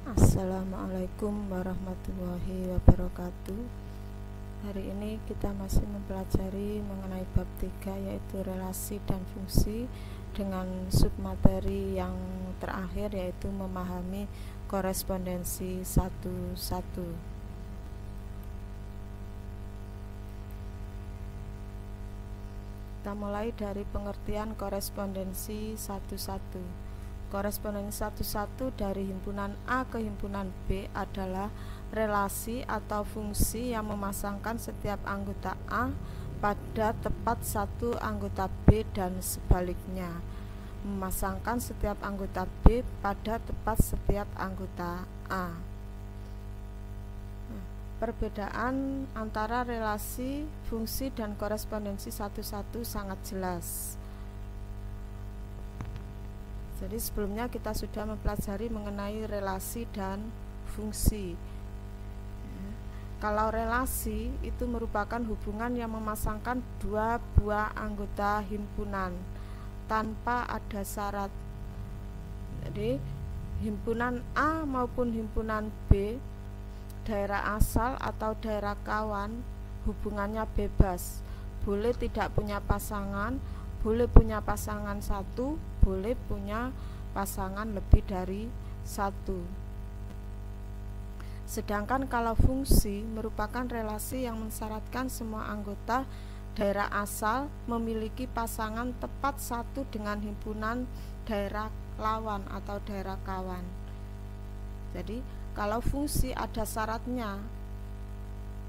Assalamualaikum warahmatullahi wabarakatuh. Hari ini kita masih mempelajari mengenai bab 3, yaitu relasi dan fungsi, dengan submateri yang terakhir yaitu memahami korespondensi satu-satu. Kita mulai dari pengertian korespondensi satu-satu. Korespondensi satu-satu dari himpunan A ke himpunan B adalah relasi atau fungsi yang memasangkan setiap anggota A pada tepat satu anggota B dan sebaliknya, memasangkan setiap anggota B pada tepat setiap anggota A. Perbedaan antara relasi, fungsi, dan korespondensi satu-satu sangat jelas. Jadi sebelumnya kita sudah mempelajari mengenai relasi dan fungsi. Kalau relasi itu merupakan hubungan yang memasangkan dua buah anggota himpunan tanpa ada syarat. Jadi himpunan A maupun himpunan B, daerah asal atau daerah kawan, hubungannya bebas. Boleh tidak punya pasangan, boleh punya pasangan satu, boleh punya pasangan lebih dari satu. Sedangkan kalau fungsi merupakan relasi yang mensyaratkan semua anggota daerah asal memiliki pasangan tepat satu dengan himpunan daerah lawan atau daerah kawan. Jadi kalau fungsi ada syaratnya,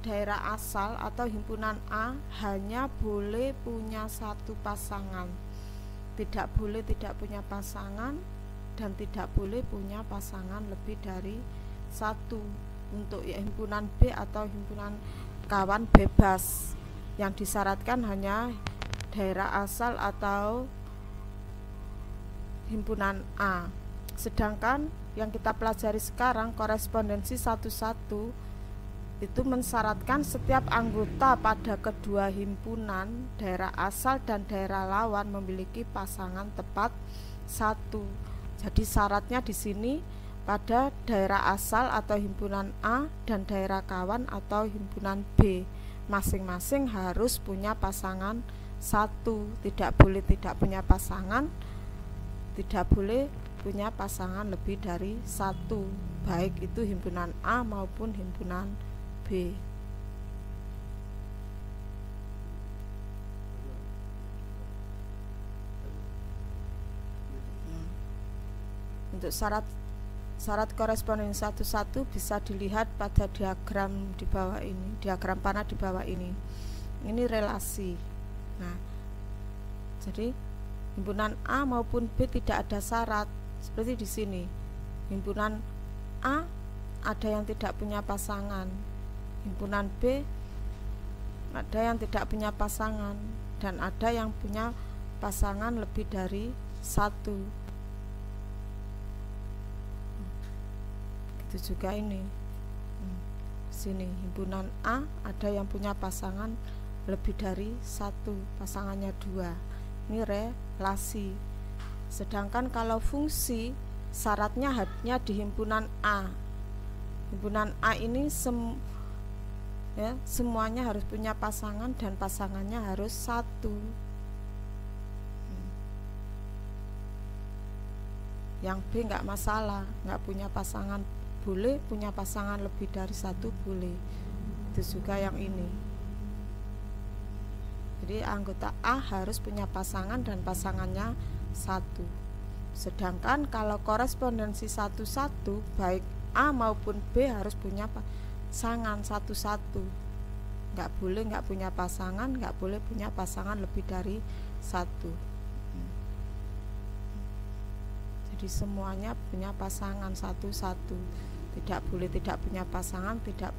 daerah asal atau himpunan A hanya boleh punya satu pasangan, tidak boleh tidak punya pasangan, dan tidak boleh punya pasangan lebih dari satu. Untuk himpunan B atau himpunan kawan bebas, yang disyaratkan hanya daerah asal atau himpunan A. Sedangkan yang kita pelajari sekarang, korespondensi satu-satu, itu mensyaratkan setiap anggota pada kedua himpunan, daerah asal dan daerah lawan, memiliki pasangan tepat satu. Jadi syaratnya di sini pada daerah asal atau himpunan A dan daerah kawan atau himpunan B, masing-masing harus punya pasangan satu, tidak boleh tidak punya pasangan, tidak boleh punya pasangan lebih dari satu, baik itu himpunan A maupun himpunan B. Untuk syarat korespondensi satu-satu bisa dilihat pada diagram di bawah ini, diagram panah di bawah ini. Ini relasi. Nah, jadi himpunan A maupun B tidak ada syarat seperti di sini. Himpunan A ada yang tidak punya pasangan, himpunan B ada yang tidak punya pasangan, dan ada yang punya pasangan lebih dari satu. Itu juga ini, sini himpunan A ada yang punya pasangan lebih dari satu, pasangannya dua. Ini relasi. Sedangkan kalau fungsi, syaratnya hanya di himpunan A. Himpunan A ini semuanya harus punya pasangan dan pasangannya harus satu. Yang B nggak masalah, nggak punya pasangan boleh, punya pasangan lebih dari satu boleh. Itu juga yang ini. Jadi anggota A harus punya pasangan dan pasangannya satu. Sedangkan kalau korespondensi satu-satu, baik A maupun B harus punya pasangan satu-satu. Nggak boleh nggak punya pasangan, nggak boleh punya pasangan lebih dari satu. Jadi semuanya punya pasangan satu-satu. Tidak boleh tidak punya pasangan, tidak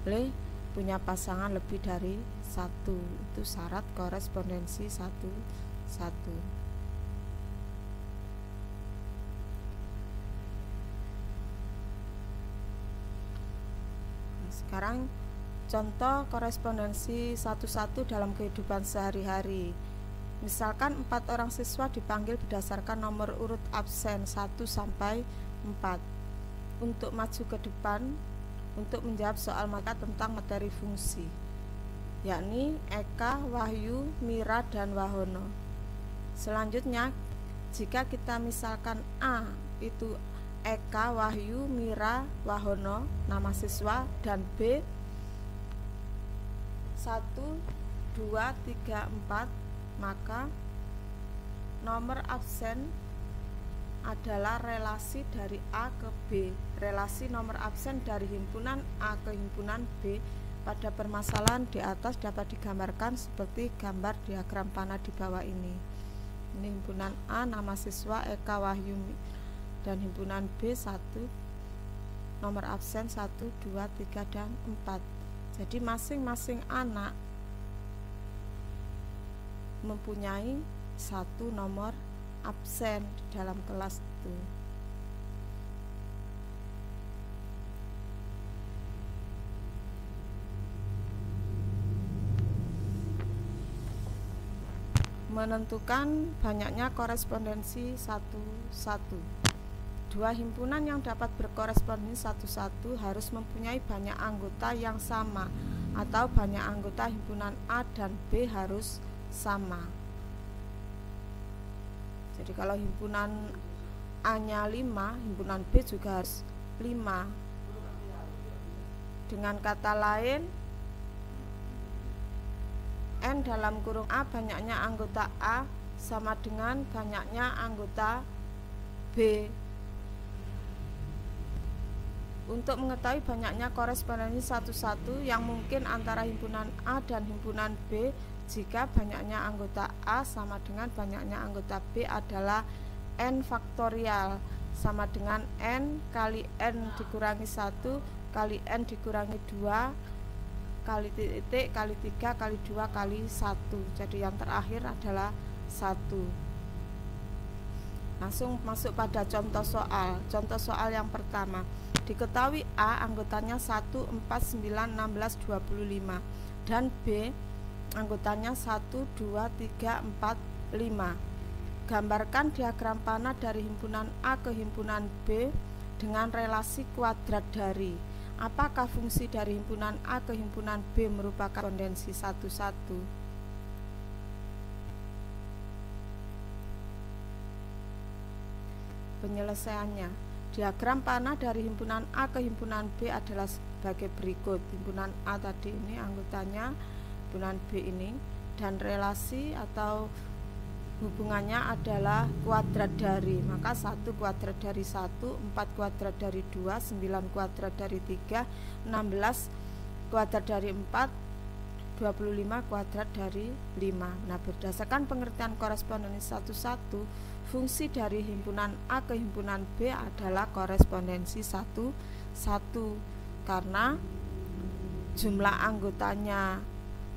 boleh punya pasangan lebih dari satu. Itu syarat korespondensi satu-satu. Sekarang contoh korespondensi satu-satu dalam kehidupan sehari-hari. Misalkan 4 orang siswa dipanggil berdasarkan nomor urut absen 1 sampai 4. untuk maju ke depan untuk menjawab soal mata tentang materi fungsi, yakni Eka, Wahyu, Mira, dan Wahono. Selanjutnya, jika kita misalkan A itu Eka, Wahyu, Mira, Wahono, nama siswa, dan B 1, 2, 3, 4, maka nomor absen adalah relasi dari A ke B. Relasi nomor absen dari himpunan A ke himpunan B pada permasalahan di atas dapat digambarkan seperti gambar diagram panah di bawah ini. Ini himpunan A, nama siswa Eka, Wahyu, dan himpunan B 1, nomor absen 1, 2, 3, dan 4. Jadi masing-masing anak mempunyai 1 nomor absen di dalam kelas itu. Menentukan banyaknya korespondensi 1-1. Dua himpunan yang dapat berkorespondensi 1-1 harus mempunyai banyak anggota yang sama, atau banyak anggota himpunan A dan B harus sama. Jadi kalau himpunan A-nya 5, himpunan B juga harus 5. Dengan kata lain, N dalam kurung A banyaknya anggota A sama dengan banyaknya anggota B. Untuk mengetahui banyaknya korespondensi 1-1 yang mungkin antara himpunan A dan himpunan B, jika banyaknya anggota A sama dengan banyaknya anggota B adalah N faktorial, sama dengan N kali N dikurangi 1 kali N dikurangi 2 kali titik kali 3 kali 2 kali 1. Jadi yang terakhir adalah 1. Langsung masuk pada contoh soal. Contoh soal yang pertama. Diketahui A anggotanya 1, 4, 9, 16, 25 dan B anggotanya 1, 2, 3, 4, 5. Gambarkan diagram panah dari himpunan A ke himpunan B dengan relasi kuadrat dari. Apakah fungsi dari himpunan A ke himpunan B merupakan korespondensi 1-1? Penyelesaiannya, diagram panah dari himpunan A ke himpunan B adalah sebagai berikut. Himpunan A tadi ini anggotanya, himpunan B ini, dan relasi atau hubungannya adalah kuadrat dari. Maka 1 kuadrat dari 1, 4 kuadrat dari 2, 9 kuadrat dari 3, 16 kuadrat dari 4, 25 kuadrat dari 5. Nah, berdasarkan pengertian korespondensi 1-1, fungsi dari himpunan A ke himpunan B adalah korespondensi 1-1 karena jumlah anggotanya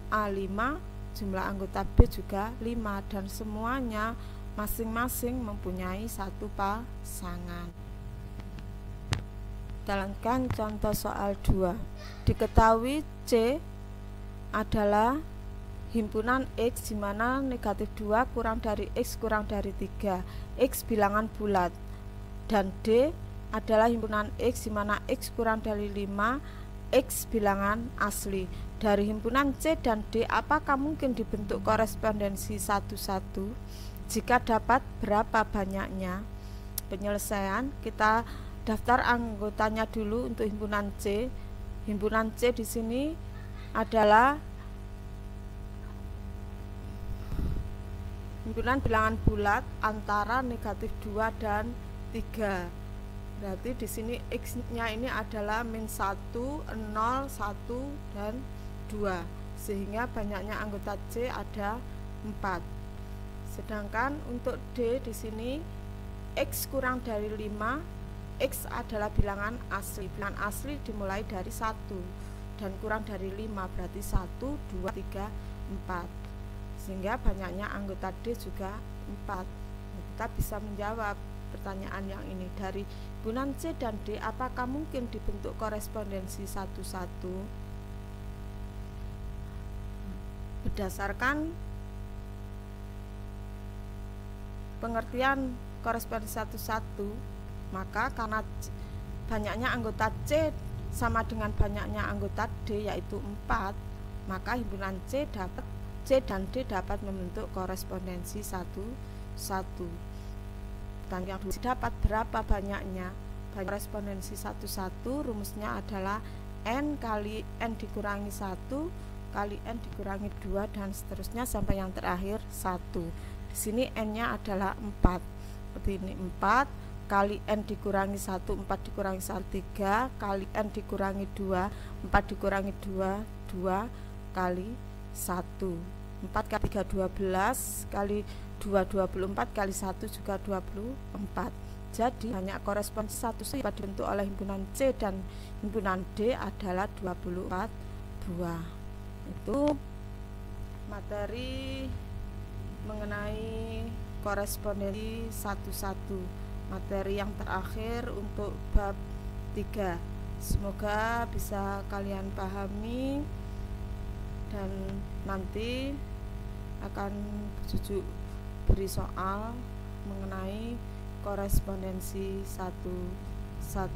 A5, jumlah anggota B juga 5, dan semuanya masing-masing mempunyai 1 pasangan. Jalankan contoh soal 2. Diketahui C adalah himpunan X di mana negatif 2 kurang dari X kurang dari 3, X bilangan bulat, dan D adalah himpunan X di mana X kurang dari 5, X bilangan asli. Dari himpunan C dan D, apakah mungkin dibentuk korespondensi 1-1? Jika dapat, berapa banyaknya? Penyelesaian, kita daftar anggotanya dulu untuk himpunan C. Himpunan C di sini adalah himpunan bilangan bulat antara negatif 2 dan 3. Berarti di sini X-nya ini adalah min 1, 0, 1, dan 2. Sehingga banyaknya anggota C ada 4. Sedangkan untuk D di sini X kurang dari 5, X adalah bilangan asli. Bilangan asli dimulai dari 1 dan kurang dari 5, berarti 1, 2, 3, 4. Sehingga banyaknya anggota D juga 4. Kita bisa menjawab pertanyaan yang ini. Dari himpunan C dan D, apakah mungkin dibentuk korespondensi 1-1? Berdasarkan pengertian korespondensi 1-1, maka karena banyaknya anggota C sama dengan banyaknya anggota D, yaitu 4, maka himpunan C dan D dapat membentuk korespondensi 1-1. Dan yang dapat berapa banyaknya korespondensi 1-1, rumusnya adalah N kali N dikurangi 1 kali N dikurangi 2 dan seterusnya sampai yang terakhir 1. Di sini N-nya adalah 4. Seperti ini, 4 kali N dikurangi 1, 4 dikurangi 1, 3 kali N dikurangi 2, 4 dikurangi 2, 2 kali 1. 4 kali 3, 12 kali 2, 24 kali 1 juga 24. Jadi banyak korespondensi 1 yang dibentuk oleh himpunan C dan himpunan D adalah 24 buah. Itu materi mengenai korespondensi 1-1, materi yang terakhir untuk bab 3. Semoga bisa kalian pahami dan nanti akan Jujuk beri soal mengenai korespondensi 1-1.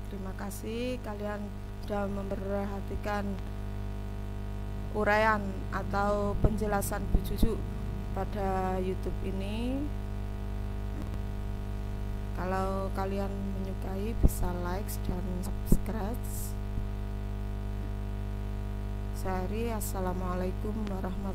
Terima kasih kalian sudah memperhatikan uraian atau penjelasan Bu Jujuk pada YouTube ini. Kalau kalian menyukai bisa like dan subscribe. Assalamualaikum warahmatullahi wabarakatuh.